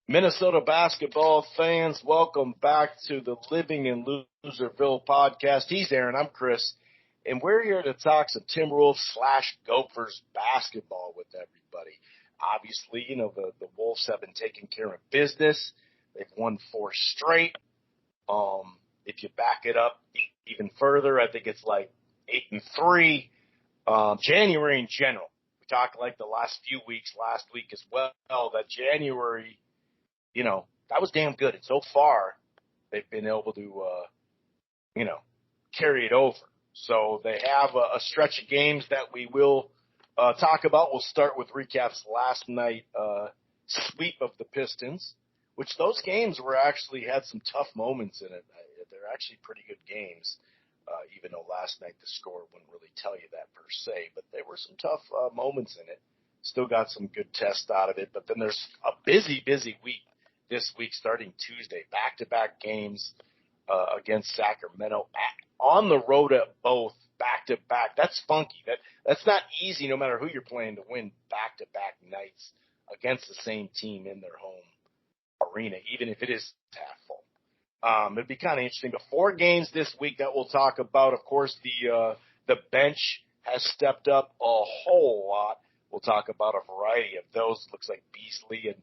Minnesota basketball fans, welcome back to the Living in Loserville podcast. He's Aaron, I'm Chris, and we're here to talk some Timberwolves/Gophers basketball with everybody. Obviously, the Wolves have been taking care of business. They've won 4 straight. If you back it up even further, I think it's like 8-3. January in general, we talked like the last few weeks, last week as well, that January, that was damn good. And so far, they've been able to, carry it over. So they have a stretch of games that we will talk about. We'll start with recaps last night, sweep of the Pistons, which those games were actually had some tough moments in it. They're actually pretty good games, even though last night the score wouldn't really tell you that per se. But there were some tough moments in it. Still got some good tests out of it. But then there's a busy week this week starting Tuesday. Back-to-back games against Sacramento on the road at both back-to-back. That's funky. That's not easy no matter who you're playing to win back-to-back nights against the same team in their home arena, even if it is half full. It'd be kind of interesting. But 4 games this week that we'll talk about. Of course, the bench has stepped up a whole lot. We'll talk about a variety of those. Looks like Beasley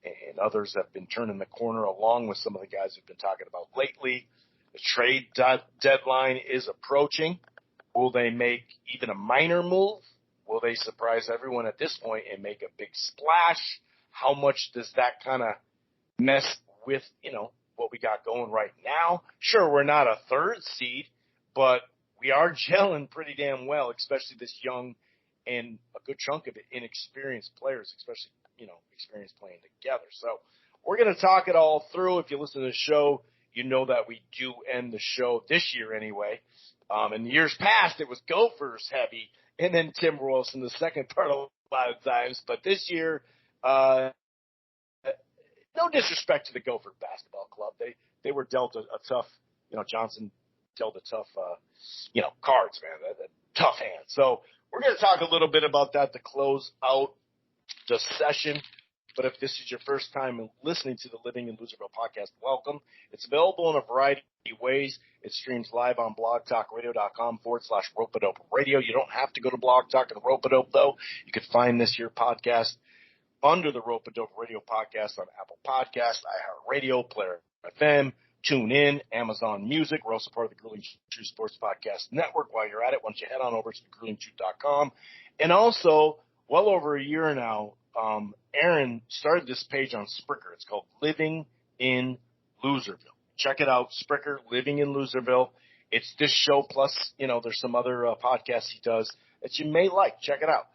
and others have been turning the corner along with some of the guys we've been talking about lately. The trade deadline is approaching. Will they make even a minor move? Will they surprise everyone at this point and make a big splash? How much does that kind of mess with, what we got going right now? Sure, we're not a 3rd seed, but we are gelling pretty damn well, especially this young and a good chunk of it inexperienced players, especially, experience playing together. So we're going to talk it all through. If you listen to the show, you know that we do end the show this year anyway. In years past, it was Gophers heavy and then Timberwolves in the second part a lot of times. But this year, no disrespect to the Gopher basketball club. They were dealt a tough, Johnson dealt a tough, cards, man, a tough hand. So we're going to talk a little bit about that to close out the session. But if this is your first time listening to the Living in Loserville podcast, welcome. It's available in a variety of ways. It streams live on blogtalkradio.com/Rope-A-Dope Radio. You don't have to go to Blog Talk and Rope-A-Dope, though. You can find this here podcast under the Rope-A-Dope Radio podcast on Apple Podcasts, iHeartRadio, Player FM, TuneIn, Amazon Music. We're also part of the Grueling Truth Sports Podcast Network. While you're at it, why don't you head on over to gruelingtruth.com. And also, well over a year now, Aaron started this page on Spreaker. It's called Living in Loserville. Check it out, Spreaker, Living in Loserville. It's this show plus, there's some other podcasts he does that you may like. Check it out.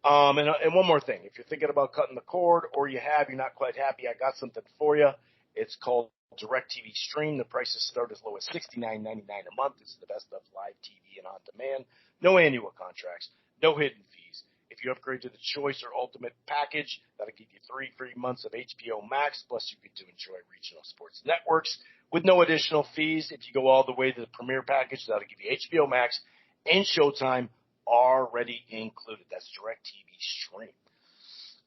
And one more thing. If you're thinking about cutting the cord or you're not quite happy, I got something for you. It's called DirecTV Stream. The prices start as low as $69.99 a month. This is the best of live TV and on demand. No annual contracts, no hidden fees. If you upgrade to the Choice or Ultimate package, that'll give you 3 free months of HBO Max, plus you get to enjoy regional sports networks with no additional fees. If you go all the way to the Premier package, that'll give you HBO Max and Showtime already included. That's DirecTV Stream.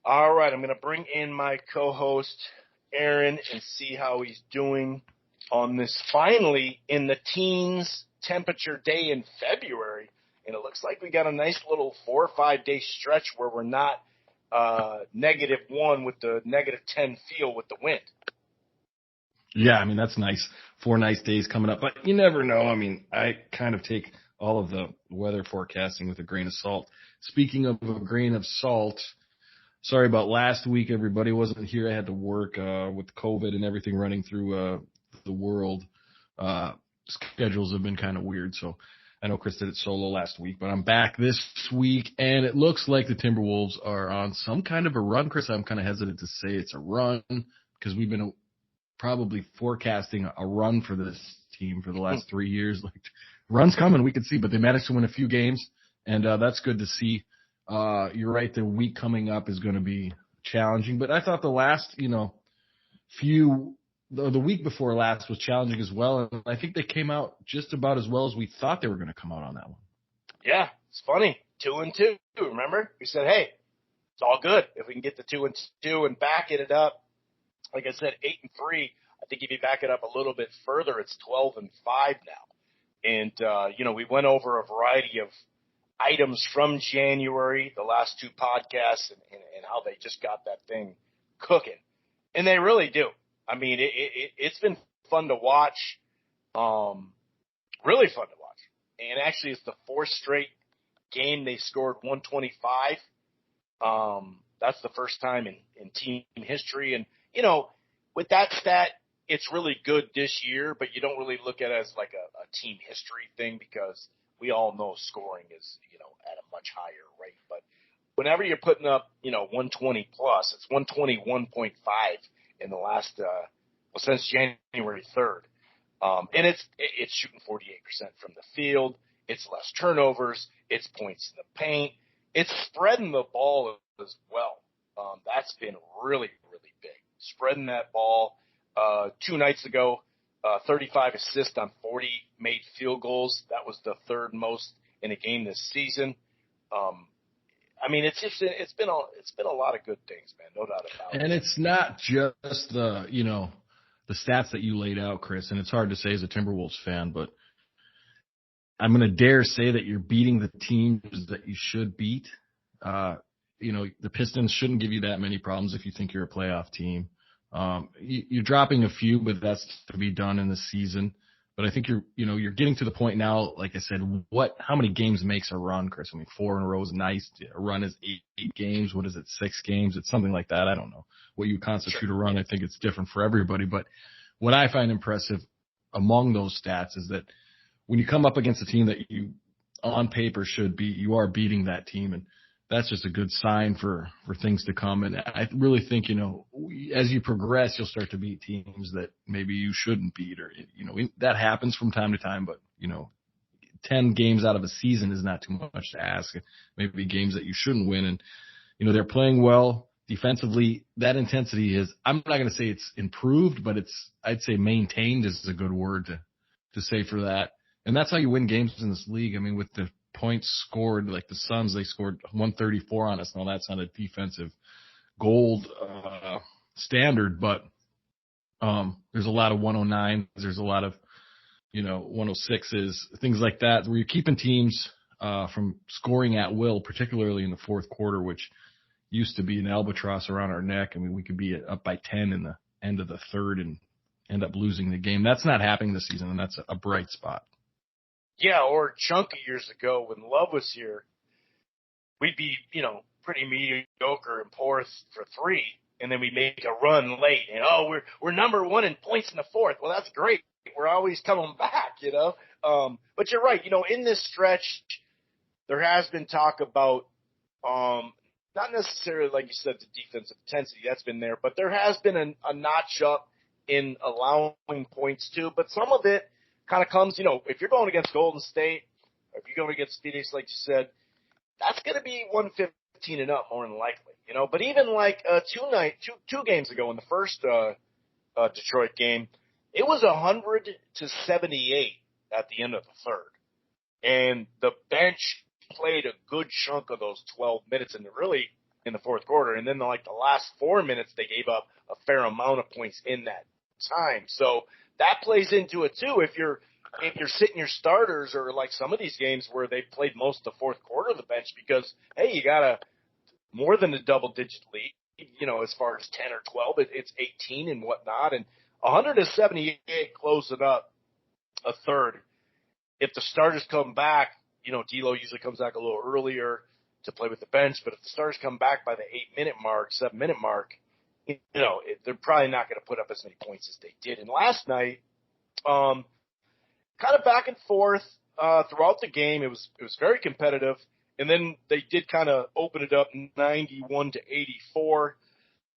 All right, I'm going to bring in my co-host, Aaron, and see how he's doing on this finally in the teens temperature day in February. And it looks like we got a nice little 4 or 5 day stretch where we're not -1 with the -10 feel with the wind. Yeah, that's nice. 4 nice days coming up. But you never know. I kind of take all of the weather forecasting with a grain of salt. Speaking of a grain of salt, sorry about last week, everybody. Wasn't here. I had to work with COVID and everything running through the world. Schedules have been kind of weird, so I know Chris did it solo last week, but I'm back this week, and it looks like the Timberwolves are on some kind of a run. Chris, I'm kind of hesitant to say it's a run because we've been probably forecasting a run for this team for the last 3 years. Like, run's coming, we could see, but they managed to win a few games, and that's good to see. You're right, the week coming up is going to be challenging, but I thought the last, the week before last was challenging as well, and I think they came out just about as well as we thought they were going to come out on that one. Yeah, it's funny. 2-2. Remember? We said, hey, it's all good if we can get the 2-2 and back it up. like I said, 8-3. I think if you back it up a little bit further, it's 12-5 now. And, we went over a variety of items from January, the last two podcasts, and how they just got that thing cooking. And they really do. I mean, it's been fun to watch, really fun to watch. And actually, it's the fourth straight game they scored 125. That's the first time in team history. And, with that stat, it's really good this year, but you don't really look at it as like a team history thing because we all know scoring is, at a much higher rate. But whenever you're putting up, 120 plus, it's 121.5 in the last, since January 3rd. And it's shooting 48% from the field. It's less turnovers. It's points in the paint. It's spreading the ball as well. That's been really, really big. Spreading that ball. 2 nights ago, 35 assists on 40 made field goals. That was the third most in a game this season. I mean, it's been a lot of good things, man. No doubt about it. And it's not just the stats that you laid out, Chris, and it's hard to say as a Timberwolves fan, but I'm going to dare say that you're beating the teams that you should beat. The Pistons shouldn't give you that many problems if you think you're a playoff team. You're dropping a few, but that's to be done in the season. But I think you're getting to the point now, like I said, how many games makes a run, Chris? I mean, 4 in a row is nice. A run is 8 games. What is it? 6 games? It's something like that. I don't know what you constitute a run. I think it's different for everybody. But what I find impressive among those stats is that when you come up against a team that you on paper should beat, you are beating that team. And that's just a good sign for things to come. And I really think, as you progress, you'll start to beat teams that maybe you shouldn't beat or, that happens from time to time, but 10 games out of a season is not too much to ask. Maybe games that you shouldn't win. And, they're playing well defensively. That intensity is, I'm not going to say it's improved, but I'd say maintained is a good word to say for that. And that's how you win games in this league. I mean, with the points scored, like the Suns, they scored 134 on us. Now that's not a defensive gold standard, but there's a lot of 109s. There's a lot of 106s, things like that, where you're keeping teams from scoring at will, particularly in the fourth quarter, which used to be an albatross around our neck. I mean, we could be up by 10 in the end of the third and end up losing the game. That's not happening this season, and that's a bright spot. Yeah, or a chunk of years ago when Love was here, we'd be, pretty mediocre and porous for 3, and then we make a run late, and we're number 1 in points in the fourth. Well, that's great. We're always coming back, But you're right. In this stretch, there has been talk about, not necessarily like you said, the defensive intensity that's been there, but there has been a notch up in allowing points too. But some of it kind of comes, if you're going against Golden State, or if you're going against Phoenix, like you said, that's going to be 115 and up more than likely, But even like two games ago in the first Detroit game, it was 100-78 at the end of the third, and the bench played a good chunk of those 12 minutes in the fourth quarter, and then the last 4 minutes they gave up a fair amount of points in that time. So that plays into it too. If you're sitting your starters, or like some of these games where they played most of the fourth quarter of the bench because, hey, you got more than a double-digit lead, as far as 10 or 12, it's 18 and whatnot, and 178 closing up a third. If the starters come back, D'Lo usually comes back a little earlier to play with the bench, but if the starters come back by the 7-minute mark, they're probably not going to put up as many points as they did. And last night, kind of back and forth throughout the game. It was very competitive, and then they did kind of open it up 91-84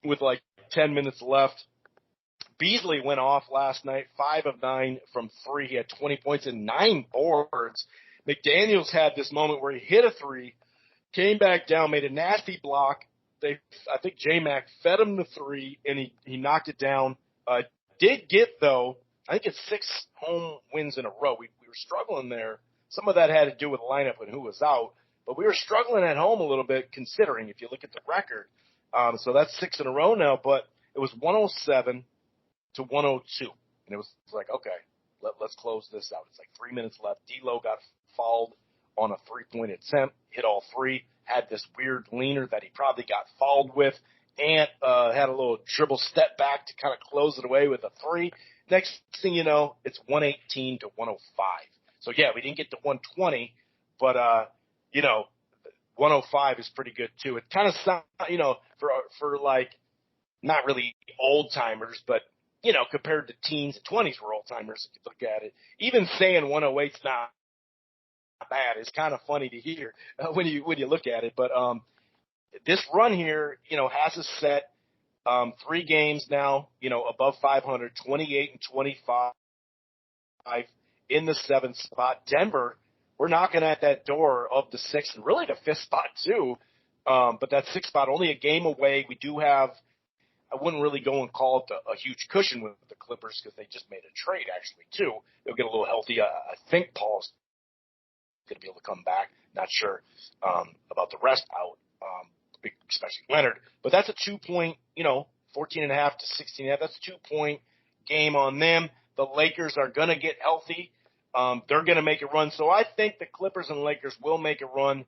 with 10 minutes left. Beasley went off last night, 5 of 9 from 3. He had 20 points and 9 boards. McDaniels had this moment where he hit a 3, came back down, made a nasty block. I think J-Mac fed him the 3, and he knocked it down. Did get, though, I think it's 6 home wins in a row. We were struggling there. Some of that had to do with the lineup and who was out, but we were struggling at home a little bit considering if you look at the record. So that's 6 in a row now, but It was 107 to 102. And it was like, okay, let's close this out. It's like 3 minutes left. D'Lo got fouled on a three-point attempt, hit all three, had this weird leaner that he probably got fouled with, and had a little dribble step back to kind of close it away with a three. Next thing you know, it's 118 to 105. So, yeah, we didn't get to 120, but, 105 is pretty good, too. It kind of sounds, for like not really old-timers, but, compared to teens and 20s were old-timers, if you look at it. Even saying 108's not bad. It's kind of funny to hear when you look at it. But this run here, has us set 3 games now, above 500, 28 and 25 in the 7th spot. Denver, we're knocking at that door of the 6th and really the 5th spot too. But that 6th spot only a game away. We do have, I wouldn't really go and call it a huge cushion with the Clippers because they just made a trade actually too. They'll get a little healthy. I think Paul's going to be able to come back. Not sure about the rest out, especially Leonard. But that's a 2-point, 14.5 to 16.5. That's a 2-point game on them. The Lakers are going to get healthy. They're going to make a run. So I think the Clippers and Lakers will make a run.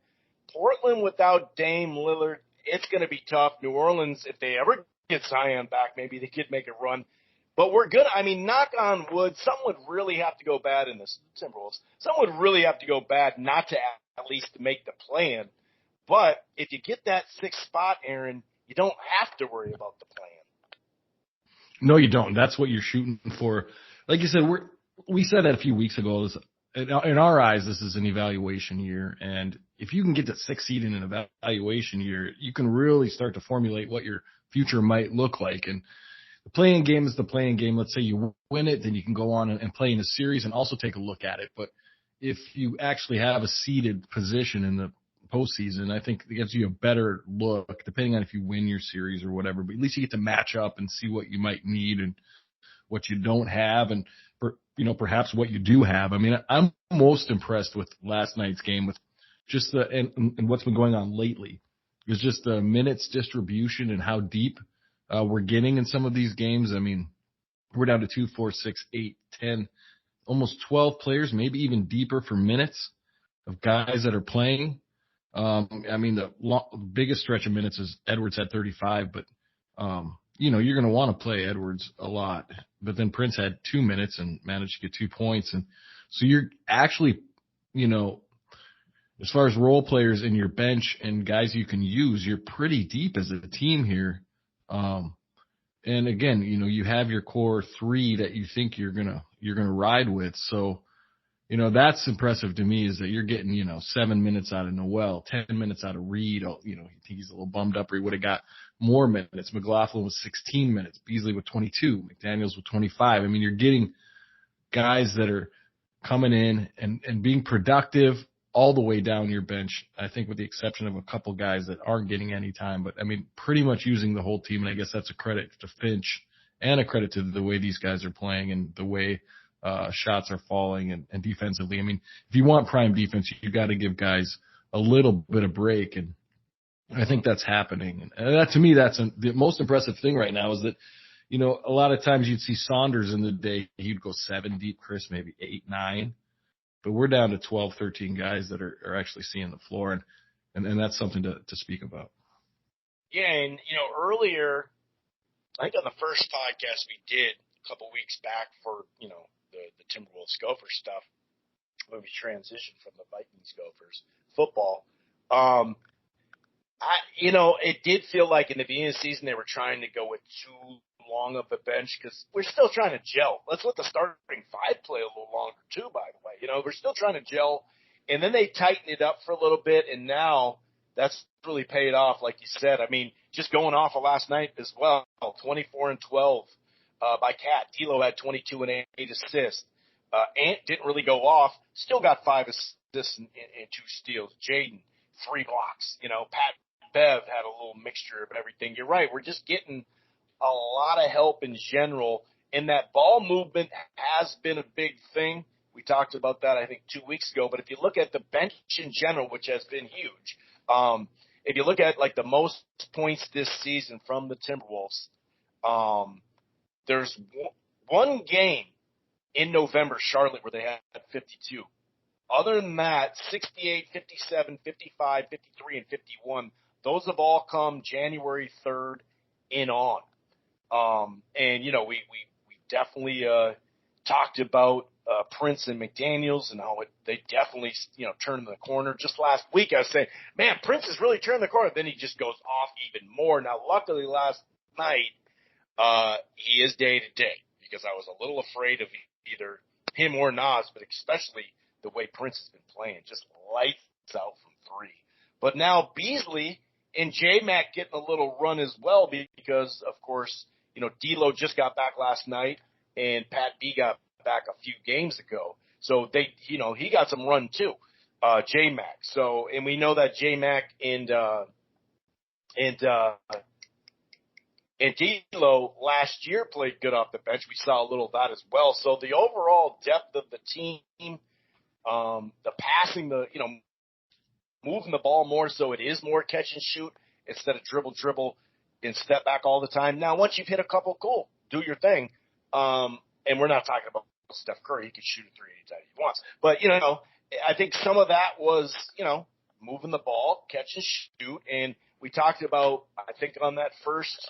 Portland without Dame Lillard, it's going to be tough. New Orleans, if they ever get Zion back, maybe they could make a run. But we're good. I mean, knock on wood, something would really have to go bad in this Timberwolves. Something would really have to go bad not to at least make the play-in. But if you get that 6th spot, Aaron, you don't have to worry about the play-in. No, you don't. That's what you're shooting for. Like you said, we said that a few weeks ago. In our eyes, this is an evaluation year. And if you can get to 6th seed in an evaluation year, you can really start to formulate what your future might look like. And the play-in game is the play-in game. Let's say you win it, then you can go on and play in a series and also take a look at it. But if you actually have a seeded position in the postseason, I think it gives you a better look, depending on if you win your series or whatever. But at least you get to match up and see what you might need and what you don't have, and perhaps what you do have. I mean, I'm most impressed with last night's game with just and what's been going on lately. It was just the minutes distribution and how deep we're getting in some of these games. I mean, we're down to 2, 4, 6, 8, 10, almost 12 players, maybe even deeper for minutes of guys that are playing. I mean, the biggest stretch of minutes is Edwards at 35, but, you're going to want to play Edwards a lot. But then Prince had 2 minutes and managed to get 2 points. And so you're actually, as far as role players in your bench and guys you can use, you're pretty deep as a team here. And again, you have your core 3 that you think you're going to ride with. So, that's impressive to me is that you're getting, 7 minutes out of Noel, 10 minutes out of Reed. He's a little bummed up or he would have got more minutes. McLaughlin was 16 minutes, Beasley with 22, McDaniels with 25. I mean, you're getting guys that are coming in and being productive all the way down your bench. I think with the exception of a couple guys that aren't getting any time, but I mean, pretty much using the whole team. And I guess that's a credit to Finch and a credit to the way these guys are playing and the way shots are falling and defensively. I mean, if you want prime defense, you got to give guys a little bit of break. And I think that's happening. And that, to me, that's the most impressive thing right now is that, a lot of times you'd see Saunders in the day. He'd go 7 deep, Chris, maybe 8, 9. But we're down to 12, 13 guys that are actually seeing the floor. And that's something to speak about. Yeah. And, earlier, I think on the first podcast we did a couple weeks back for, the Timberwolves Gophers stuff, when we transitioned from the Vikings Gophers football, it did feel like in the beginning of the season they were trying to go with too long of a bench because we're still trying to gel. Let's let the starting 5 play a little longer too, by the way. We're still trying to gel. And then they tightened it up for a little bit, and now that's really paid off, like you said. I mean, just going off of last night as well, 24 and 12 by Cat. D'Lo had 22 and 8 assists. Ant didn't really go off, still got 5 assists and 2 steals. Jaden, 3 blocks. Pat Bev had a little mixture of everything. You're right. We're just getting a lot of help in general, and that ball movement has been a big thing. We talked about that, I think, 2 weeks ago. But if you look at the bench in general, which has been huge, if you look at like the most points this season from the Timberwolves, There's one game in November, Charlotte, where they had 52. Other than that, 68, 57, 55, 53, and 51, those have all come January 3rd and on. And, we definitely talked about Prince and McDaniels and how they definitely, turned the corner. Just last week I was saying, man, Prince has really turned the corner. Then he just goes off even more. Now, luckily last night, he is day to day because I was a little afraid of either him or Nas, but especially the way Prince has been playing, just lights out from three. But now Beasley and J-Mac getting a little run as well because, of course, D'Lo just got back last night and Pat B got back a few games ago. So he got some run too, J-Mac. So, and we know that J-Mac and D'Lo last year played good off the bench. We saw a little of that as well. So the overall depth of the team, the passing, moving the ball more so it is more catch and shoot instead of dribble, and step back all the time. Now, once you've hit a couple, cool, do your thing. And we're not talking about Steph Curry. He can shoot a three anytime he wants. But, I think some of that was, moving the ball, catch and shoot. And we talked about, I think on that first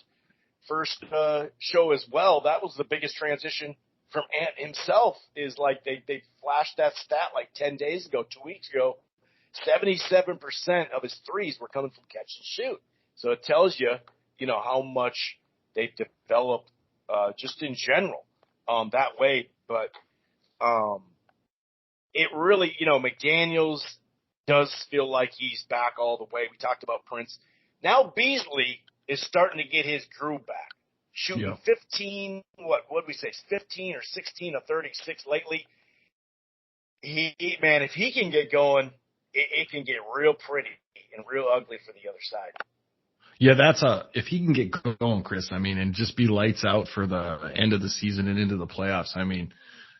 show as well, that was the biggest transition from Ant himself is like they flashed that stat like 10 days ago, 2 weeks ago. 77% of his threes were coming from catch and shoot. So it tells you, how much they've developed just in general that way. But it really, McDaniels does feel like he's back all the way. We talked about Prince. Now Beasley is starting to get his groove back. Shooting 15, what did we say, 15 or 16 of 36 lately. Man, if he can get going, it can get real pretty and real ugly for the other side. Yeah, if he can get going, Chris, and just be lights out for the end of the season and into the playoffs,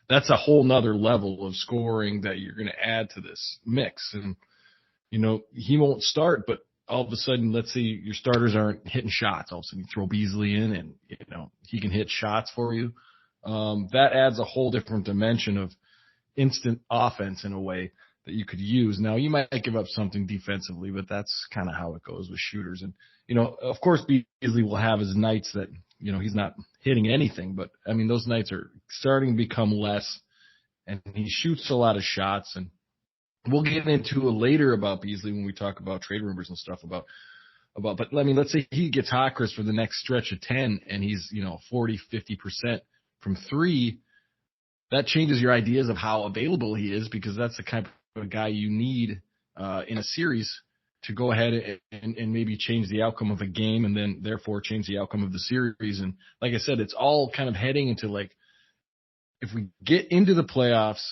that's a whole nother level of scoring that you're going to add to this mix. And, he won't start, but all of a sudden, let's say your starters aren't hitting shots. All of a sudden you throw Beasley in and, he can hit shots for you. That adds a whole different dimension of instant offense in a way that you could use. Now, you might give up something defensively, but that's kind of how it goes with shooters. And, of course, Beasley will have his nights that, he's not hitting anything, but those nights are starting to become less, and he shoots a lot of shots. And we'll get into it later about Beasley when we talk about trade rumors and stuff but let's say he gets hot, Chris, for the next stretch of 10 and he's, 40, 50% from three. That changes your ideas of how available he is because that's the kind of guy you need in a series to go ahead and maybe change the outcome of a game and then therefore change the outcome of the series. And like I said, it's all kind of heading into like, if we get into the playoffs,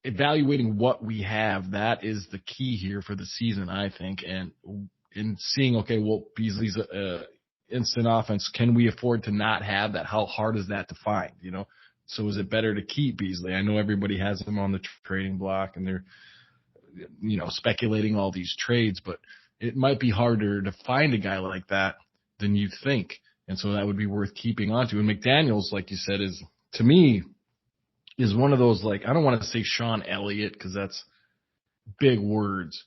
evaluating what we have, that is the key here for the season, I think. And in seeing, okay, well, Beasley's instant offense, can we afford to not have that? How hard is that to find, So is it better to keep Beasley? I know everybody has him on the trading block and they're, speculating all these trades, but it might be harder to find a guy like that than you think. And so that would be worth keeping on to. And McDaniels, like you said, is, to me, is one of those, like, I don't want to say Sean Elliott because that's big words,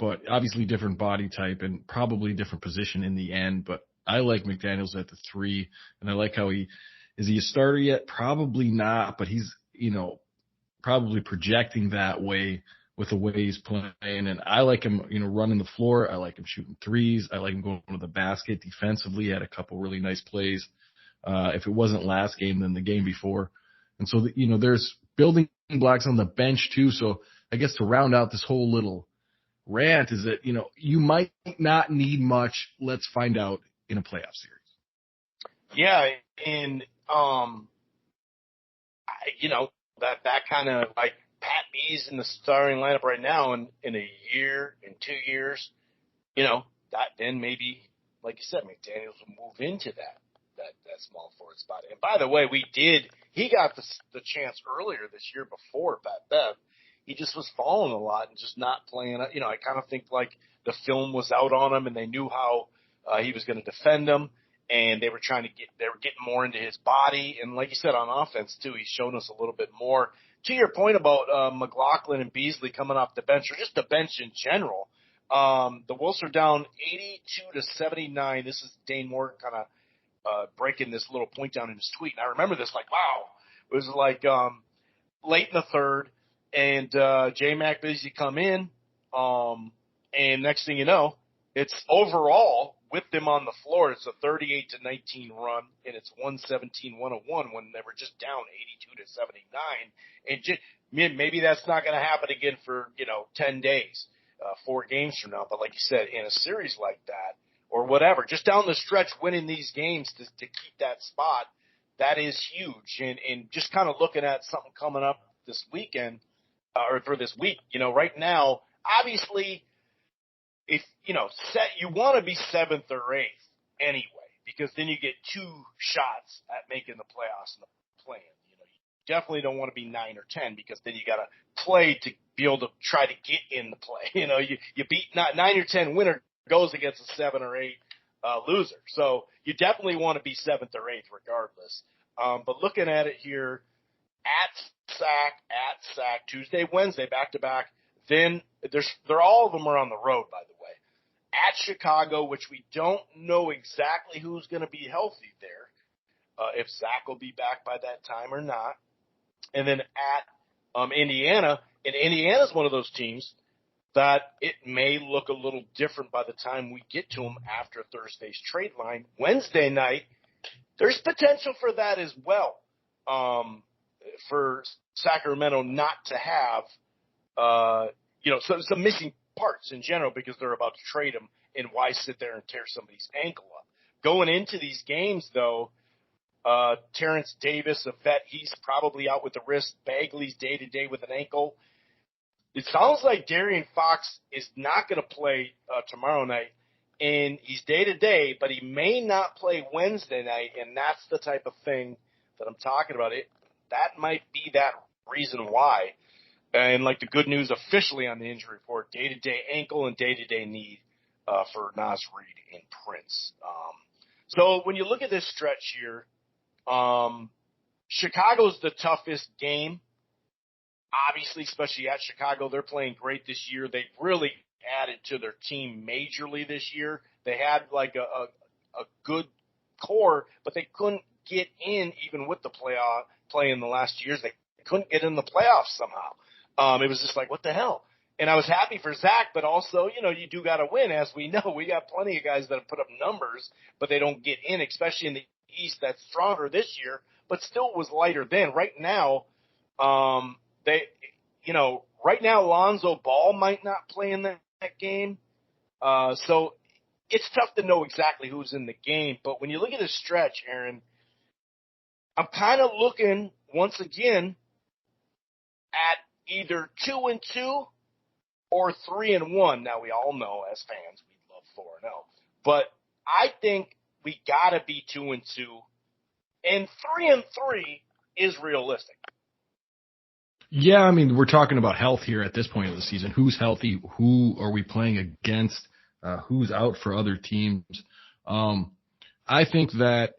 but obviously different body type and probably different position in the end. But I like McDaniels at the three, and I like how is he a starter yet? Probably not, but he's, probably projecting that way with the way he's playing. And I like him, running the floor. I like him shooting threes. I like him going to the basket defensively. He had a couple really nice plays. If it wasn't last game, then the game before. And so, there's building blocks on the bench too. So I guess to round out this whole little rant is that, you might not need much. Let's find out in a playoff series. Yeah. And, that kind of like Pat B's in the starting lineup right now, and in a year, in 2 years, that then maybe, like you said, McDaniels will move into that small forward spot. And by the way, he got the chance earlier this year before Pat Bev. He just was falling a lot and just not playing. I kind of think like the film was out on him and they knew how he was going to defend him. and they were getting more into his body. And like you said, on offense too, he's shown us a little bit more. To your point about McLaughlin and Beasley coming off the bench, or just the bench in general, the Wolves are down 82-79. This is Dane Moore kind of breaking this little point down in his tweet. And I remember this like, wow. It was like late in the third, and J-Mac Beasley come in, and next thing you know, it's overall with them on the floor. It's a 38-19 run, and it's 117-101 when they were just down 82-79. And maybe that's not going to happen again for 10 days, 4 games from now. But like you said, in a series like that or whatever, just down the stretch, winning these games to keep that spot, that is huge. And just kind of looking at something coming up this weekend or for this week, right now, obviously, if you want to be 7th or 8th anyway, because then you get 2 shots at making the playoffs in the play-in. You definitely don't want to be 9 or 10 because then you got to play to be able to try to get in the play. You beat 9 or 10 winner goes against a 7 or 8 loser. So you definitely want to be 7th or 8th regardless. But looking at it here, at SAC, Tuesday, Wednesday, back-to-back. Then all of them are on the road, by the way. At Chicago, which we don't know exactly who's going to be healthy there, if Zach will be back by that time or not. And then at Indiana, and Indiana's one of those teams that it may look a little different by the time we get to them after Thursday's trade line. Wednesday night, there's potential for that as well, for Sacramento not to have some missing parts in general because they're about to trade him, and why sit there and tear somebody's ankle up? Going into these games, though, Terrence Davis, a vet, he's probably out with the wrist. Bagley's day-to-day with an ankle. It sounds like Darian Fox is not going to play tomorrow night, and he's day-to-day, but he may not play Wednesday night, and that's the type of thing that I'm talking about. That might be that reason why. And like the good news officially on the injury report, day-to-day ankle and day-to-day knee for Naz Reid and Prince. So when you look at this stretch here, Chicago's the toughest game. Obviously, especially at Chicago, they're playing great this year. They've really added to their team majorly this year. They had like a good core, but they couldn't get in even with the play in the last years. They couldn't get in the playoffs somehow. It was just like, what the hell? And I was happy for Zach, but also, you do got to win. As we know, we got plenty of guys that have put up numbers, but they don't get in, especially in the East that's stronger this year, but still was lighter then. Right now, right now, Lonzo Ball might not play in that game. So it's tough to know exactly who's in the game. But when you look at this stretch, Aaron, I'm kind of looking once again at either 2-2 or 3-1. Now we all know as fans we'd love 4-0, but I think we gotta be 2-2, and 3-3 is realistic. Yeah, I mean, we're talking about health here at this point of the season. Who's healthy? Who are we playing against? Who's out for other teams? I think that,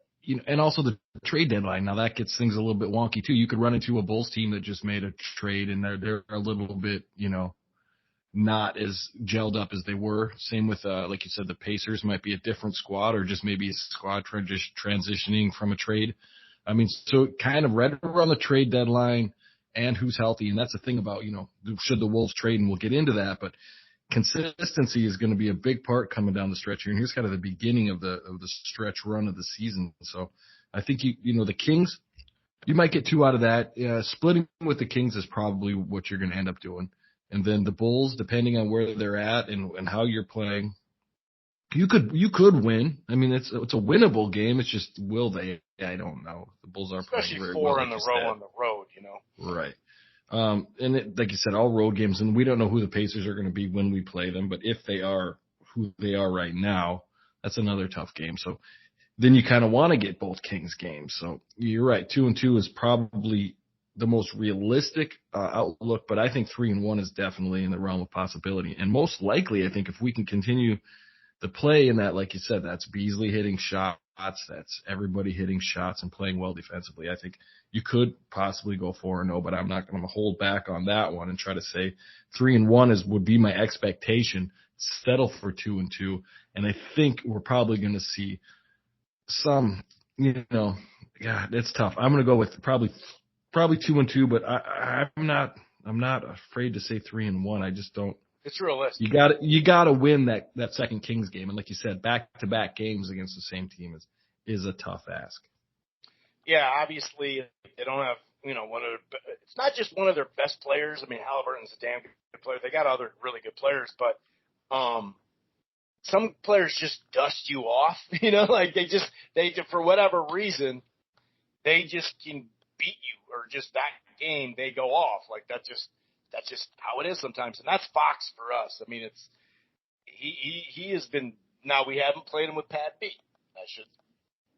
and also the trade deadline. Now that gets things a little bit wonky too. You could run into a Bulls team that just made a trade and they're a little bit, not as gelled up as they were. Same with, like you said, the Pacers might be a different squad or just maybe a squad transitioning from a trade. I mean, so kind of right around the trade deadline and who's healthy. And that's the thing about, should the Wolves trade, and we'll get into that, but consistency is going to be a big part coming down the stretch here. And here's kind of the beginning of the stretch run of the season. So I think, the Kings, you might get 2 out of that. Splitting with the Kings is probably what you're going to end up doing. And then the Bulls, depending on where they're at and how you're playing, you could win. I mean, it's a winnable game. It's just, will they? I don't know. The Bulls are especially playing very 4 well, in a row on the road, Right. And like you said, all road games, and we don't know who the Pacers are going to be when we play them, but if they are who they are right now, that's another tough game. So then you kind of want to get both Kings games. So you're right. 2-2 is probably the most realistic outlook, but I think 3-1 is definitely in the realm of possibility. And most likely, I think if we can continue the play in that, like you said, that's Beasley hitting shots, That's everybody hitting shots and playing well defensively. I think you could possibly go 4-0, but I'm not going to hold back on that one and try to say 3-1 would be my expectation. Settle for 2-2, and I think we're probably going to see some. God, it's tough. I'm going to go with probably 2-2, but I'm not afraid to say 3-1. I just don't. It's realistic. You got to win that second Kings game, and like you said, back-to-back games against the same team is a tough ask. Yeah, obviously they don't have it's not just one of their best players. I mean, Halliburton's a damn good player. They got other really good players, but some players just dust you off. Like they for whatever reason they just can beat you, or just that game they go off. Like that's just how it is sometimes, and that's Fox for us. I mean, it's he has been. Now we haven't played him with Pat B. I should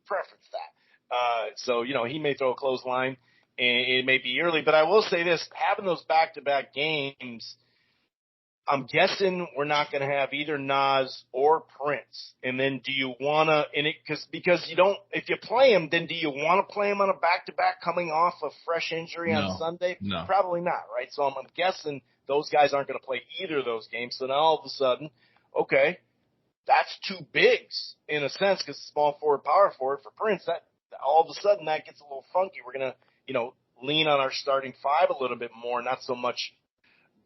preference that. So he may throw a clothesline, and it may be early, but I will say this: having those back-to-back games, I'm guessing we're not going to have either Nas or Prince. And then do you want to – because you don't – if you play him, then do you want to play him on a back-to-back coming off a fresh injury on Sunday? No. Probably not, right? So I'm guessing those guys aren't going to play either of those games. So now all of a sudden, okay, that's two bigs in a sense, because small forward, power forward for Prince. That all of a sudden that gets a little funky. We're going to, lean on our starting five a little bit more, not so much –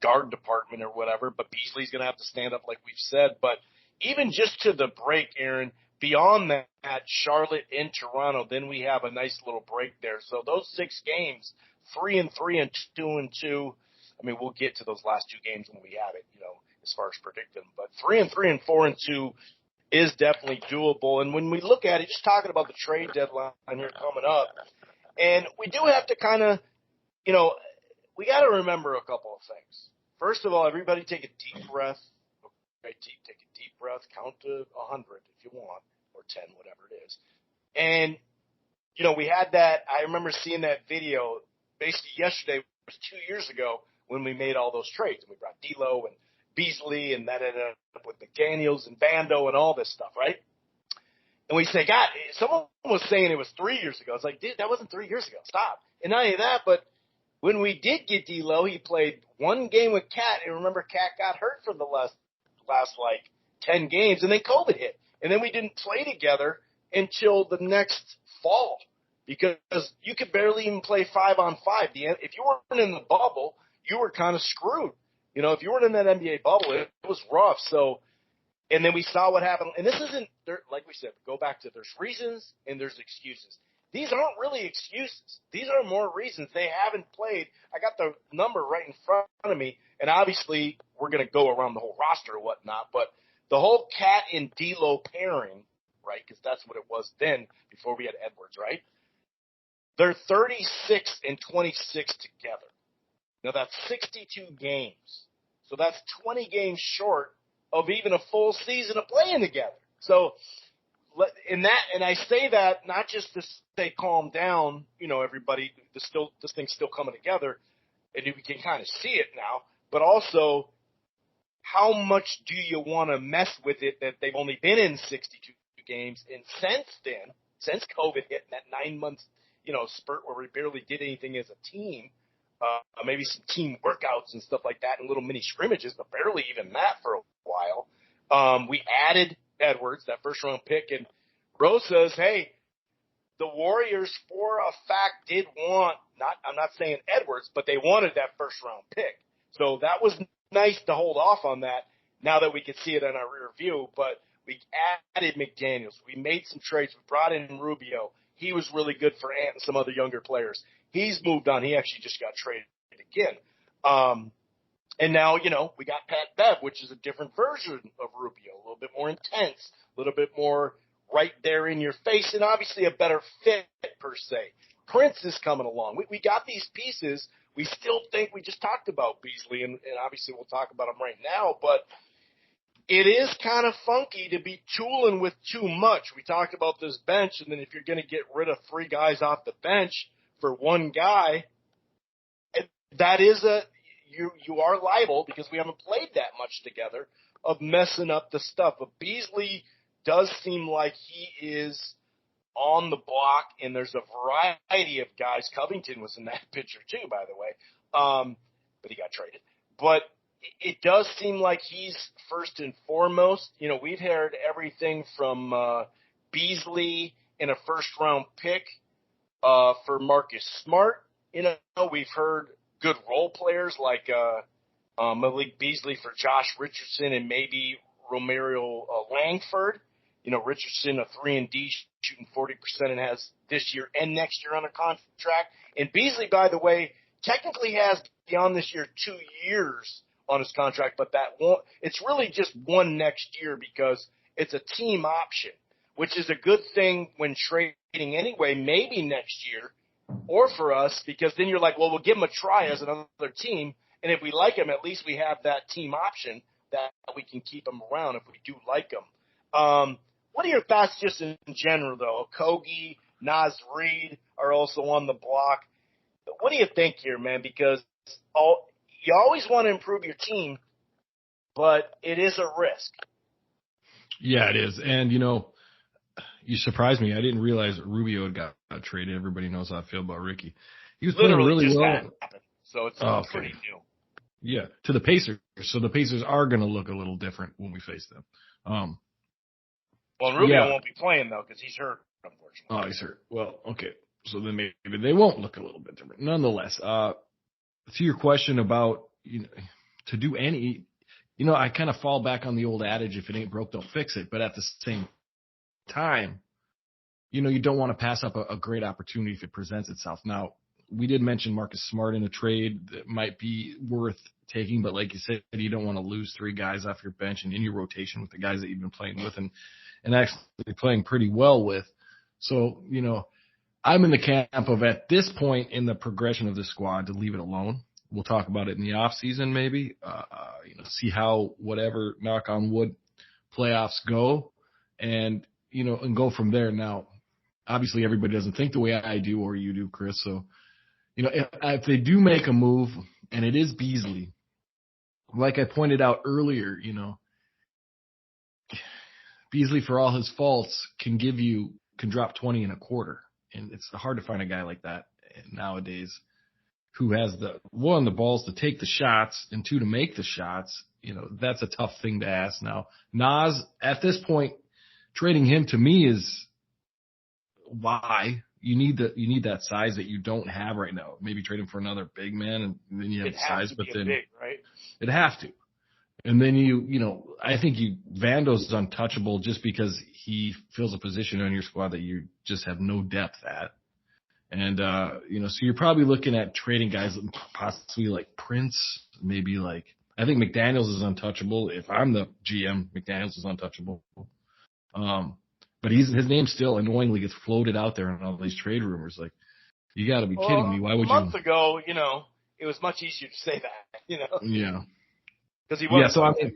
guard department or whatever, but Beasley's going to have to stand up like we've said. But even just to the break, Aaron, beyond that, Charlotte and Toronto, then we have a nice little break there. So those 6 games, 3-3 and 2-2, I mean, we'll get to those last 2 games when we have it, as far as predicting. But 3-3 and 4-2 is definitely doable. And when we look at it, just talking about the trade deadline here coming up, and we do have to kind of, we got to remember a couple of things. First of all, everybody take a deep breath. Okay, take a deep breath. Count to 100 if you want, or 10, whatever it is. And, we had that. I remember seeing that video basically yesterday. It was 2 years ago when we made all those trades. And we brought D'Lo and Beasley, and that ended up with McDaniels and Bando and all this stuff, right? And we say, God, someone was saying it was 3 years ago. It's like, dude, that wasn't 3 years ago. Stop. And not only that, but when we did get D'Lo, he played one game with Cat, and remember, Cat got hurt for the last 10 games, and then COVID hit. And then we didn't play together until the next fall because you could barely even play 5-on-5. If you weren't in the bubble, you were kind of screwed. If you weren't in that NBA bubble, it was rough. So, and then we saw what happened. And this isn't, like we said, go back to there's reasons and there's excuses. These aren't really excuses. These are more reasons they haven't played. I got the number right in front of me, and obviously we're going to go around the whole roster or whatnot, but the whole Cat and D'Lo pairing, right, because that's what it was then before we had Edwards, right? They're 36 and 26 together. Now that's 62 games. So that's 20 games short of even a full season of playing together. So – and I say that not just to say calm down, everybody, this thing's still coming together, and we can kind of see it now, but also how much do you want to mess with it that they've only been in 62 games, and since COVID hit in that 9 months, spurt where we barely did anything as a team, maybe some team workouts and stuff like that and little mini scrimmages, but barely even that for a while. We added Edwards, that first-round pick, and Rose says, hey, the Warriors for a fact did want, I'm not saying Edwards, but they wanted that first-round pick. So that was nice to hold off on that now that we could see it on our rear view, but we added McDaniels. We made some trades. We brought in Rubio. He was really good for Ant and some other younger players. He's moved on. He actually just got traded again. And now, we got Pat Bev, which is a different version of Rubio, a little bit more intense, a little bit more right there in your face, and obviously a better fit per se. Prince is coming along. We got these pieces. We still think we just talked about Beasley, and obviously we'll talk about him right now, but it is kind of funky to be tooling with too much. We talked about this bench, and then if you're going to get rid of 3 guys off the bench for 1 guy, that is you are liable, because we haven't played that much together, of messing up the stuff. But Beasley does seem like he is on the block, and there's a variety of guys. Covington was in that picture too, by the way, but he got traded. But it does seem like he's first and foremost. We've heard everything from Beasley in a first-round pick for Marcus Smart. We've heard good role players like Malik Beasley for Josh Richardson and maybe Romeo Langford. Richardson, a 3-and-D, shooting 40% and has this year and next year on a contract. And Beasley, by the way, technically has beyond this year 2 years on his contract, but it's really just one next year because it's a team option, which is a good thing when trading anyway, maybe next year or for us, because then you're like, well, we'll give him a try as another team. And if we like him, at least we have that team option that we can keep him around if we do like him. What are your thoughts just in general, though? Okogie, Naz Reid are also on the block. What do you think here, man? Because you always want to improve your team, but it is a risk. Yeah, it is. And, you surprised me. I didn't realize that Rubio had got traded. Everybody knows how I feel about Ricky. He was playing really just well. Happened, so it's pretty new. Yeah, to the Pacers. So the Pacers are going to look a little different when we face them. Well, Rubio won't be playing, though, because he's hurt, unfortunately. Oh, he's hurt. Well, okay. So then maybe they won't look a little bit different. Nonetheless, to your question about, to do any, I kind of fall back on the old adage, if it ain't broke, don't fix it. But at the same time, you don't want to pass up a great opportunity if it presents itself. Now, we did mention Marcus Smart in a trade that might be worth taking, but like you said, you don't want to lose 3 guys off your bench and in your rotation with the guys that you've been playing with and actually playing pretty well with. So, I'm in the camp of at this point in the progression of the squad to leave it alone. We'll talk about it in the off season, maybe, see how whatever, knock on wood, playoffs go and go from there. Now, obviously everybody doesn't think the way I do or you do, Chris. So, if they do make a move and it is Beasley, like I pointed out earlier, Beasley, for all his faults, can drop 20 in a quarter. And it's hard to find a guy like that nowadays who has the balls to take the shots and 2 to make the shots. That's a tough thing to ask now. Naz, at this point, trading him to me is why you need that size that you don't have right now. Maybe trade him for another big man and then you have the size, but then big, right? It'd have to. And then I think Vando's untouchable just because he fills a position on your squad that you just have no depth at. And, so you're probably looking at trading guys possibly like Prince, maybe like, I think McDaniels is untouchable. If I'm the GM, McDaniels is untouchable. But his name still annoyingly gets floated out there in all these trade rumors. Like, you got to be kidding me. Why would you? A month ago, it was much easier to say that, Yeah. Because he was. Yeah, so I mean,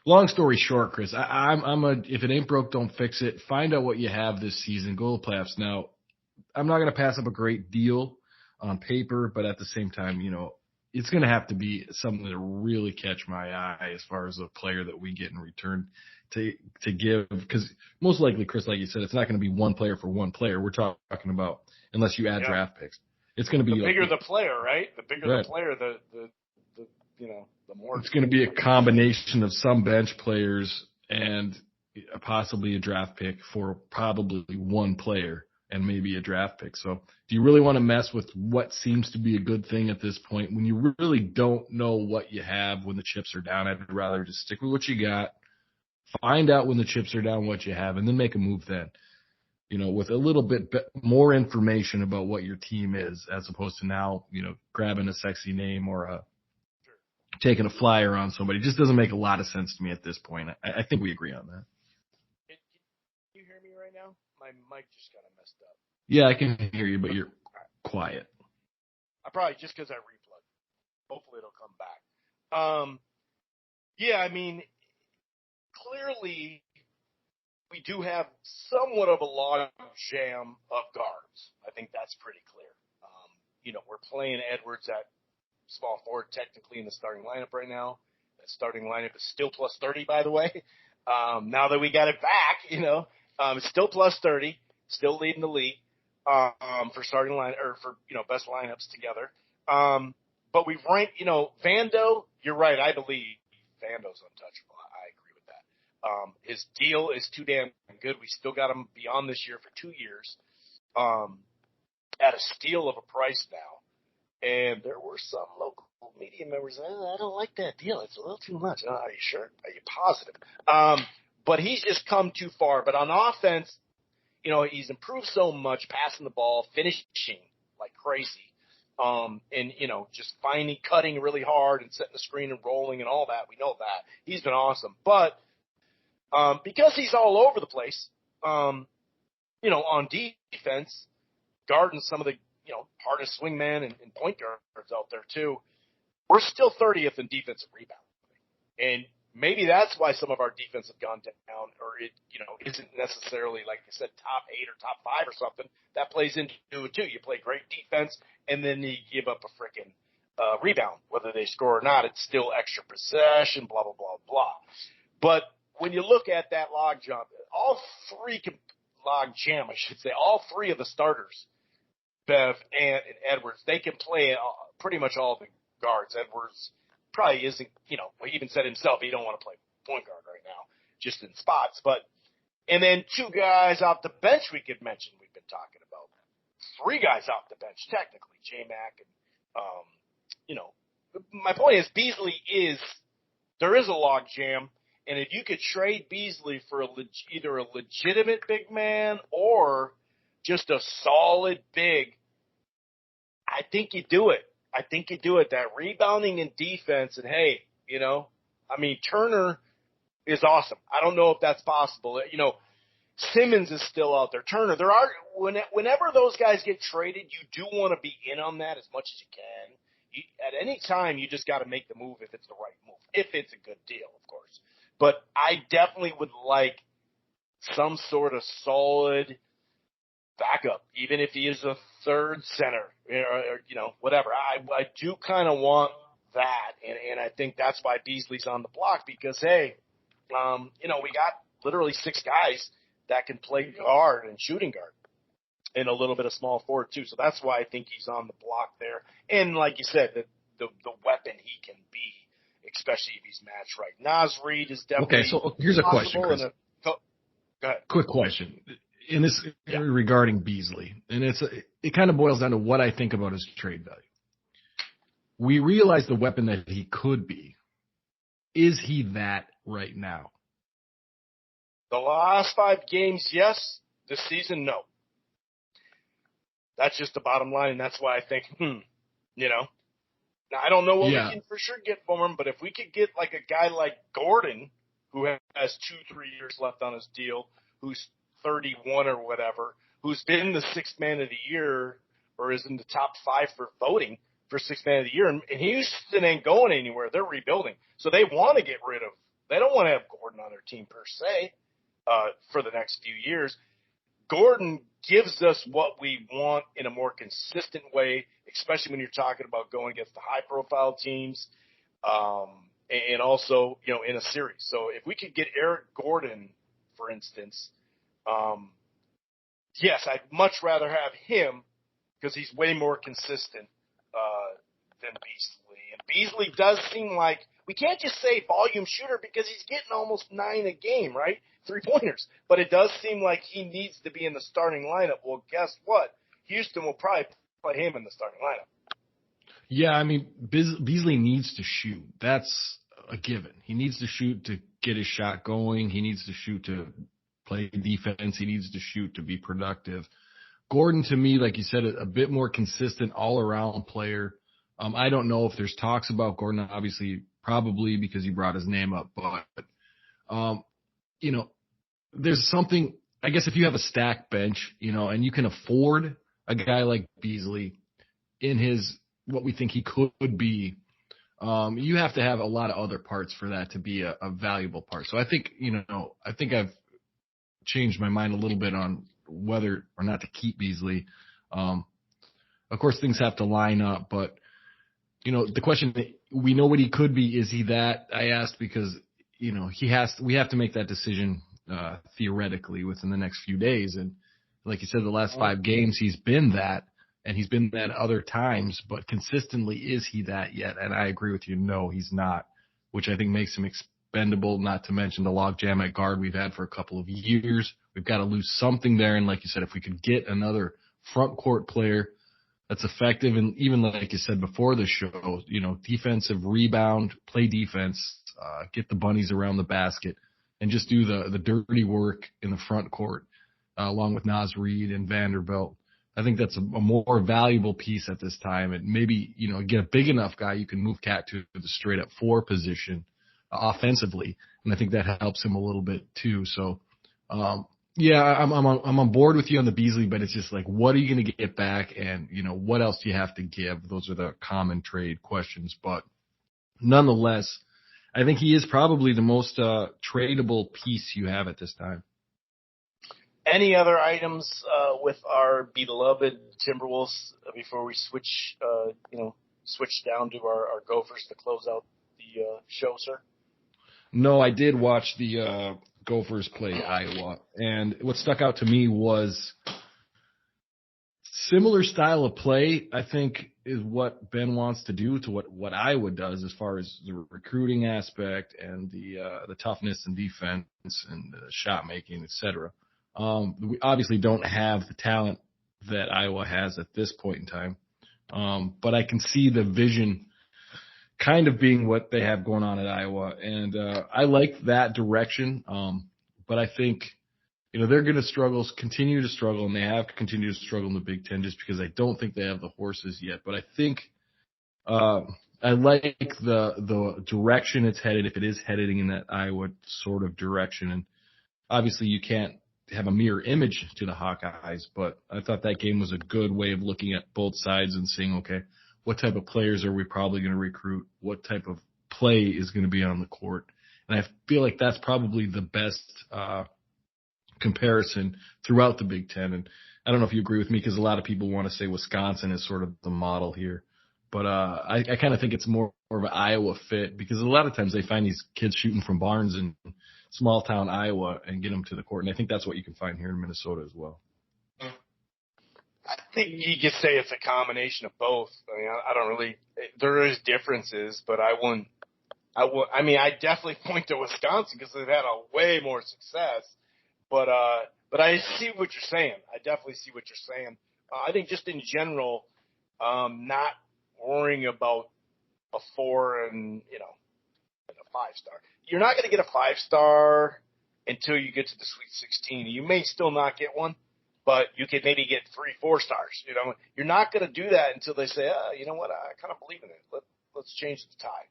long story short, Chris, if it ain't broke, don't fix it. Find out what you have this season. Go to the playoffs. Now, I'm not going to pass up a great deal on paper, but at the same time, it's going to have to be something that really catch my eye as far as a player that we get in return to give. Because most likely, Chris, like you said, it's not going to be one player for one player. We're talking about, unless you add draft picks, it's going to be the bigger the player, right? The bigger the player, the more it's going to be a combination of some bench players and possibly a draft pick for probably one player and maybe a draft pick. So do you really want to mess with what seems to be a good thing at this point when you really don't know what you have when the chips are down? I'd rather just stick with what you got, find out when the chips are down what you have, and then make a move then, with a little bit more information about what your team is as opposed to now, grabbing a sexy name or taking a flyer on somebody. It just doesn't make a lot of sense to me at this point. I think we agree on that. Can you hear me right now? My mic just kind of messed up. Yeah, I can hear you, but you're quiet. I probably just because I replugged. Hopefully it'll come back. Yeah, I mean, clearly we do have somewhat of a log jam of guards. I think that's pretty clear. We're playing Edwards at small forward technically in the starting lineup right now. That starting lineup is still plus 30, by the way. Now that we got it back, it's still plus 30. still leading the league for starting line or for best lineups together. But we've ranked, Vando. You're right. I believe Vando's untouchable. I agree with that. His deal is too damn good. We still got him beyond this year for 2 years at a steal of a price now. And there were some local media members, I don't like that deal. It's a little too much. Are you sure? Are you positive? But he's just come too far. But on offense, he's improved so much, passing the ball, finishing like crazy. And, just cutting really hard and setting the screen and rolling and all that. We know that. He's been awesome. But because he's all over the place, on defense, guarding some of the, hardest swingman and point guards out there too, we're still 30th in defensive rebounding. And maybe that's why some of our defense have gone down, or it, isn't necessarily, like I said, top 8 or top 5 or something. That plays into it too. You play great defense, and then you give up a freaking rebound. Whether they score or not, it's still extra possession, blah, blah, blah, blah. But when you look at that log jam, all three of the starters, Bev and Edwards, they can play pretty much all the guards. Edwards probably isn't, he even said himself he don't want to play point guard right now, just in spots. And then 2 guys off the bench we could mention we've been talking about. 3 guys off the bench, technically, J-Mac and, my point is there is a log jam, and if you could trade Beasley for either a legitimate big man or just a solid big, I think you do it. That rebounding and defense, and hey, Turner is awesome. I don't know if that's possible. Simmons is still out there. Turner, whenever those guys get traded, you do want to be in on that as much as you can. At any time, you just got to make the move if it's the right move, if it's a good deal, of course. But I definitely would like some sort of solid backup, even if he is a third center, or whatever. I do kind of want that, and I think that's why Beasley's on the block because, hey, we got literally 6 guys that can play guard and shooting guard and a little bit of small forward too. So that's why I think he's on the block there. And like you said, the weapon he can be, especially if he's matched right. Naz Reid is definitely okay. So here's a question, Chris. Go ahead. Quick question. In this regarding Beasley, and it kind of boils down to what I think about his trade value. We realize the weapon that he could be. Is he that right now? The last 5 games, yes. This season, no. That's just the bottom line, and that's why I think, Now, I don't know what we can for sure get from him, but if we could get like a guy like Gordon, who has 2-3 years left on his deal, who's 31 or whatever, who's been the 6th man of the year or is in the top 5 for voting for 6th man of the year, and Houston ain't going anywhere. They're rebuilding. So they want to get rid of – they don't want to have Gordon on their team per se for the next few years. Gordon gives us what we want in a more consistent way, especially when you're talking about going against the high-profile teams and also, in a series. So if we could get Eric Gordon, for instance, yes, I'd much rather have him because he's way more consistent than Beasley. And Beasley does seem like we can't just say volume shooter because he's getting almost 9 a game, right? 3-pointers. But it does seem like he needs to be in the starting lineup. Well, guess what? Houston will probably put him in the starting lineup. Yeah, Beasley needs to shoot. That's a given. He needs to shoot to get his shot going. He needs to shoot to play defense. He needs to shoot to be productive. Gordon, to me, like you said, a bit more consistent all-around player. I don't know if there's talks about Gordon, obviously, probably because he brought his name up. But, there's something, I guess if you have a stacked bench, and you can afford a guy like Beasley in his what we think he could be, you have to have a lot of other parts for that to be a valuable part. So I think, I've changed my mind a little bit on whether or not to keep Beasley. Of course, things have to line up, but the question, we know what he could be. Is he that? I asked because, we have to make that decision theoretically within the next few days. And Like you said, the last 5 games, he's been that, and he's been that other times, but consistently, is he that yet? And I agree with you. No, he's not, which I think makes him expendable, not to mention the logjam at guard we've had for a couple of years. We've got to lose something there. And like you said, if we could get another front court player that's effective, and even like you said before the show, defensive rebound, play defense, get the bunnies around the basket, and just do the dirty work in the front court, along with Naz Reid and Vanderbilt. I think that's a more valuable piece at this time. And maybe, get a big enough guy you can move Cat to the straight up 4 position offensively. And I think that helps him a little bit too. So, yeah, I'm on board with you on the Beasley, but it's just like, what are you going to get back? And, what else do you have to give? Those are the common trade questions. But nonetheless, I think he is probably the most tradable piece you have at this time. Any other items with our beloved Timberwolves before we switch down to our Gophers to close out the show, sir? No, I did watch the Gophers play Iowa, and what stuck out to me was similar style of play, I think, is what Ben wants to do to what Iowa does as far as the recruiting aspect and the toughness and defense and the shot making, et cetera. We obviously don't have the talent that Iowa has at this point in time, but I can see the vision kind of being what they have going on at Iowa, and I like that direction. But I think they're going to continue to struggle, and they have continued to struggle in the Big Ten just because I don't think they have the horses yet. But I think I like the direction it's headed, if it is heading in that Iowa sort of direction. And obviously you can't have a mirror image to the Hawkeyes, but I thought that game was a good way of looking at both sides and seeing, okay, what type of players are we probably going to recruit? What type of play is going to be on the court? And I feel like that's probably the best comparison throughout the Big Ten. And I don't know if you agree with me, because a lot of people want to say Wisconsin is sort of the model here. But I kind of think it's more of an Iowa fit, because a lot of times they find these kids shooting from barns in small town Iowa and get them to the court. And I think that's what you can find here in Minnesota as well. I think you could say it's a combination of both. I mean, I don't really – there is differences, but I definitely point to Wisconsin because they've had a way more success. But I see what you're saying. I definitely see what you're saying. I think just in general, not worrying about a 4 and, a 5-star. You're not going to get a 5-star until you get to the Sweet 16. You may still not get one, but you could maybe get 3 4-stars. You're not going to do that until they say, you know what, I kind of believe in it. Let's change the tide.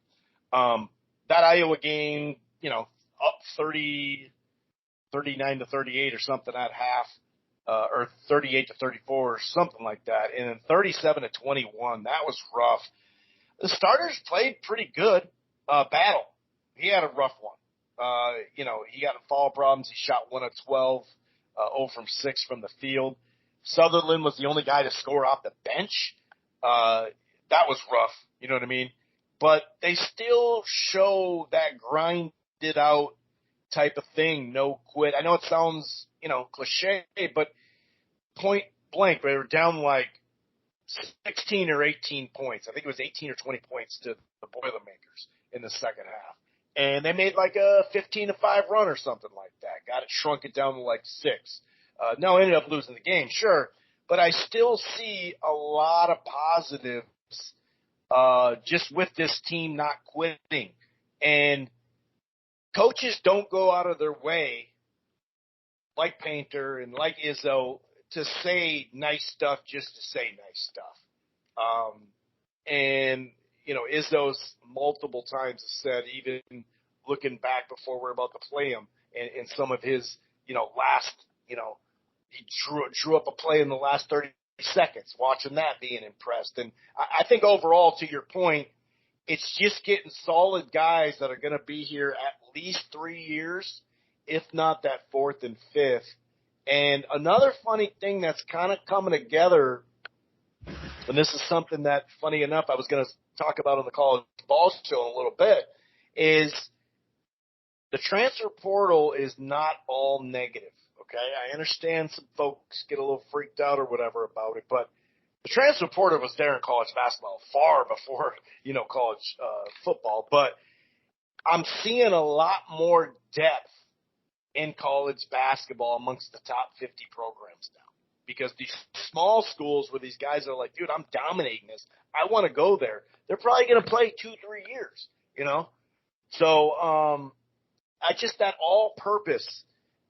That Iowa game, up 39 to 38 or something at half, or 38 to 34 or something like that. And then 37 to 21, that was rough. The starters played pretty good. Battle, he had a rough one. He got in foul problems. He shot 1 of 12, 0 from 6 from the field. Sutherland was the only guy to score off the bench. That was rough. You know what I mean? But they still show that grinded out type of thing, no quit. I know it sounds, cliche, but point blank, they were down like 16 or 18 points. I think it was 18 or 20 points to the Boilermakers in the second half. And they made like a 15-5 run or something like that. Got it, shrunk it down to like 6. No, ended up losing the game, sure. But I still see a lot of positives just with this team not quitting. And coaches don't go out of their way, like Painter and like Izzo, to say nice stuff just to say nice stuff. And, Izzo's multiple times has said, even looking back before we're about to play him, and some of his, last, he drew up a play in the last 30 seconds, watching that, being impressed. And I think overall, to your point, it's just getting solid guys that are going to be here at least 3 years, if not that 4th and 5th. And another funny thing that's kind of coming together, and this is something that, funny enough, I was going to talk about on the college ball show in a little bit, is the transfer portal is not all negative, Okay, I understand some folks get a little freaked out or whatever about it, but the transfer portal was there in college basketball far before, college football. But I'm seeing a lot more depth in college basketball amongst the top 50 programs now. Because these small schools where these guys are like, dude, I'm dominating this. I want to go there. They're probably going to play 2-3 years, So I just that all-purpose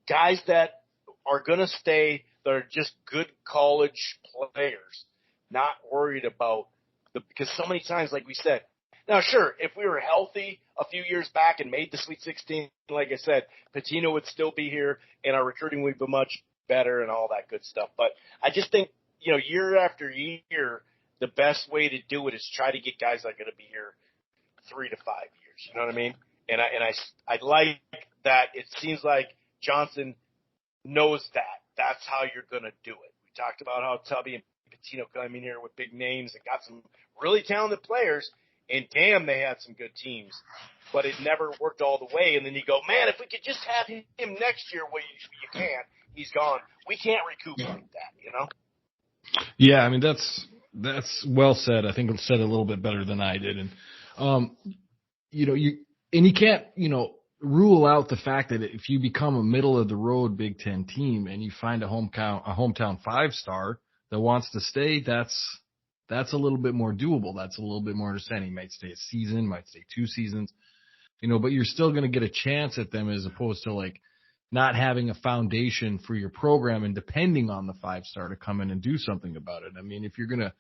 guys that are going to stay, that are just good college players, not worried about because so many times, like we said, now sure, if we were healthy a few years back and made the Sweet 16, like I said, Pitino would still be here and our recruiting would be much better and all that good stuff. But I just think, year after year, the best way to do it is try to get guys that are going to be here 3 to 5 years. You know what I mean? And I like that. It seems like Johnson knows that. That's how you're going to do it. We talked about how Tubby and Pitino come in here with big names and got some really talented players, and damn, they had some good teams. But it never worked all the way. And then you go, man, if we could just have him next year, well, you can't. He's gone. We can't recoup like that, Yeah, I mean, that's well said. I think it said a little bit better than I did. And, you can't, rule out the fact that if you become a middle of the road Big Ten team and you find a hometown 5-star that wants to stay, that's a little bit more doable. That's a little bit more understanding. He might stay a season, might stay 2 seasons, but you're still going to get a chance at them as opposed to like not having a foundation for your program and depending on the 5-star to come in and do something about it. I mean, if you're going to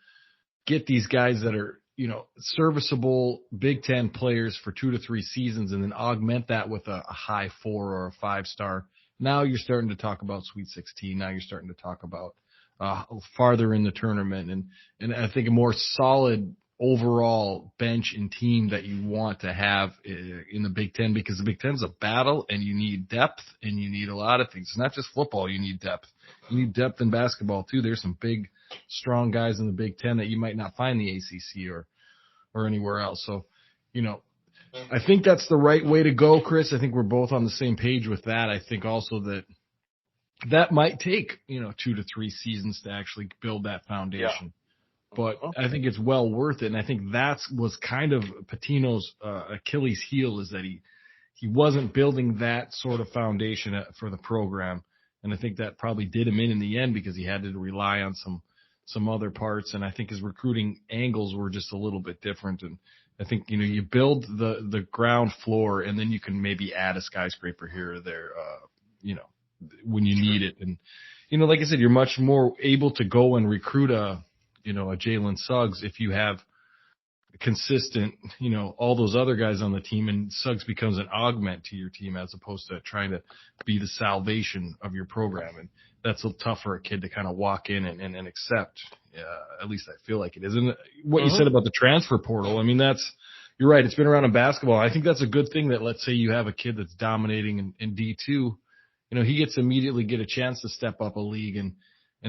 get these guys that are, serviceable Big Ten players for 2 to 3 seasons and then augment that with a high 4 or a 5-star, now you're starting to talk about Sweet 16. Now you're starting to talk about farther in the tournament and I think a more solid overall bench and team that you want to have in the Big Ten, because the Big Ten's a battle and you need depth and you need a lot of things. It's not just football. You need depth. You need depth in basketball too. There's some big, strong guys in the Big Ten that you might not find in the ACC or anywhere else. So, I think that's the right way to go, Chris. I think we're both on the same page with that. I think also that might take, 2 to 3 seasons to actually build that foundation. Yeah. But I think it's well worth it. And I think that was kind of Pitino's Achilles heel, is that he wasn't building that sort of foundation for the program. And I think that probably did him in the end because he had to rely on some other parts. And I think his recruiting angles were just a little bit different. And I think, you build the ground floor and then you can maybe add a skyscraper here or there, when you need it. And, like I said, you're much more able to go and recruit a Jalen Suggs if you have consistent, all those other guys on the team, and Suggs becomes an augment to your team as opposed to trying to be the salvation of your program. And that's tough for a kid to kind of walk in and accept. At least I feel like it is. And what you said about the transfer portal, I mean, you're right. It's been around in basketball. I think that's a good thing that, let's say you have a kid that's dominating in D2, he gets immediately get a chance to step up a league and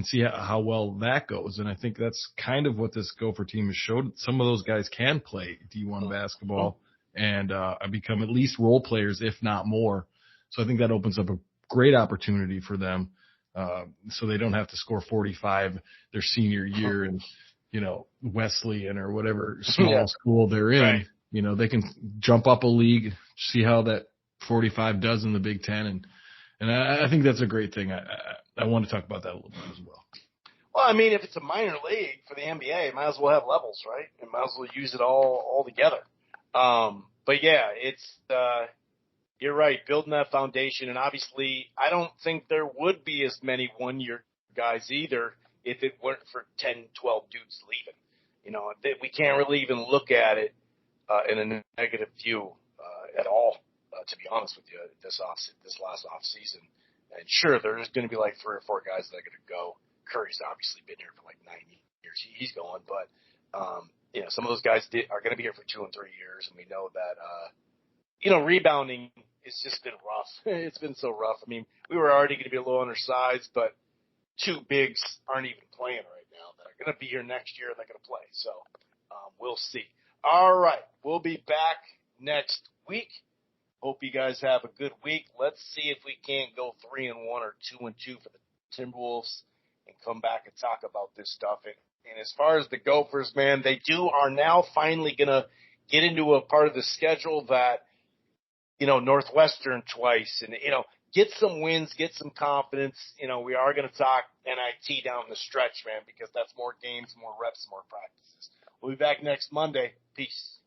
see how well that goes. And I think that's kind of what this Gopher team has showed. Some of those guys can play D1 basketball and become at least role players, if not more. So I think that opens up a great opportunity for them, so they don't have to score 45 their senior year and, Wesleyan or whatever small school they're in. Right. They can jump up a league, see how that 45 does in the Big Ten. And I think that's a great thing. I want to talk about that a little bit as well. Well, I mean, if it's a minor league for the NBA, it might as well have levels, right? It might as well use it all together. But yeah, it's you're right, building that foundation. And obviously, I don't think there would be as many one-year guys either if it weren't for 10, 12 dudes leaving. We can't really even look at it in a negative view at all. To be honest with you, this last off season, and sure, there's going to be like 3 or 4 guys that are going to go. Curry's obviously been here for like 9 years; he's going, but some of those guys are going to be here for 2 and 3 years, and we know that rebounding has just been rough. It's been so rough. I mean, we were already going to be a little undersized, but 2 bigs aren't even playing right now that are going to be here next year and they're going to play. So we'll see. All right, we'll be back next week. Hope you guys have a good week. Let's see if we can't go 3-1 or 2-2 for the Timberwolves and come back and talk about this stuff. And as far as the Gophers, man, they are now finally going to get into a part of the schedule that, Northwestern twice and, get some wins, get some confidence. We are going to talk NIT down the stretch, man, because that's more games, more reps, more practices. We'll be back next Monday. Peace.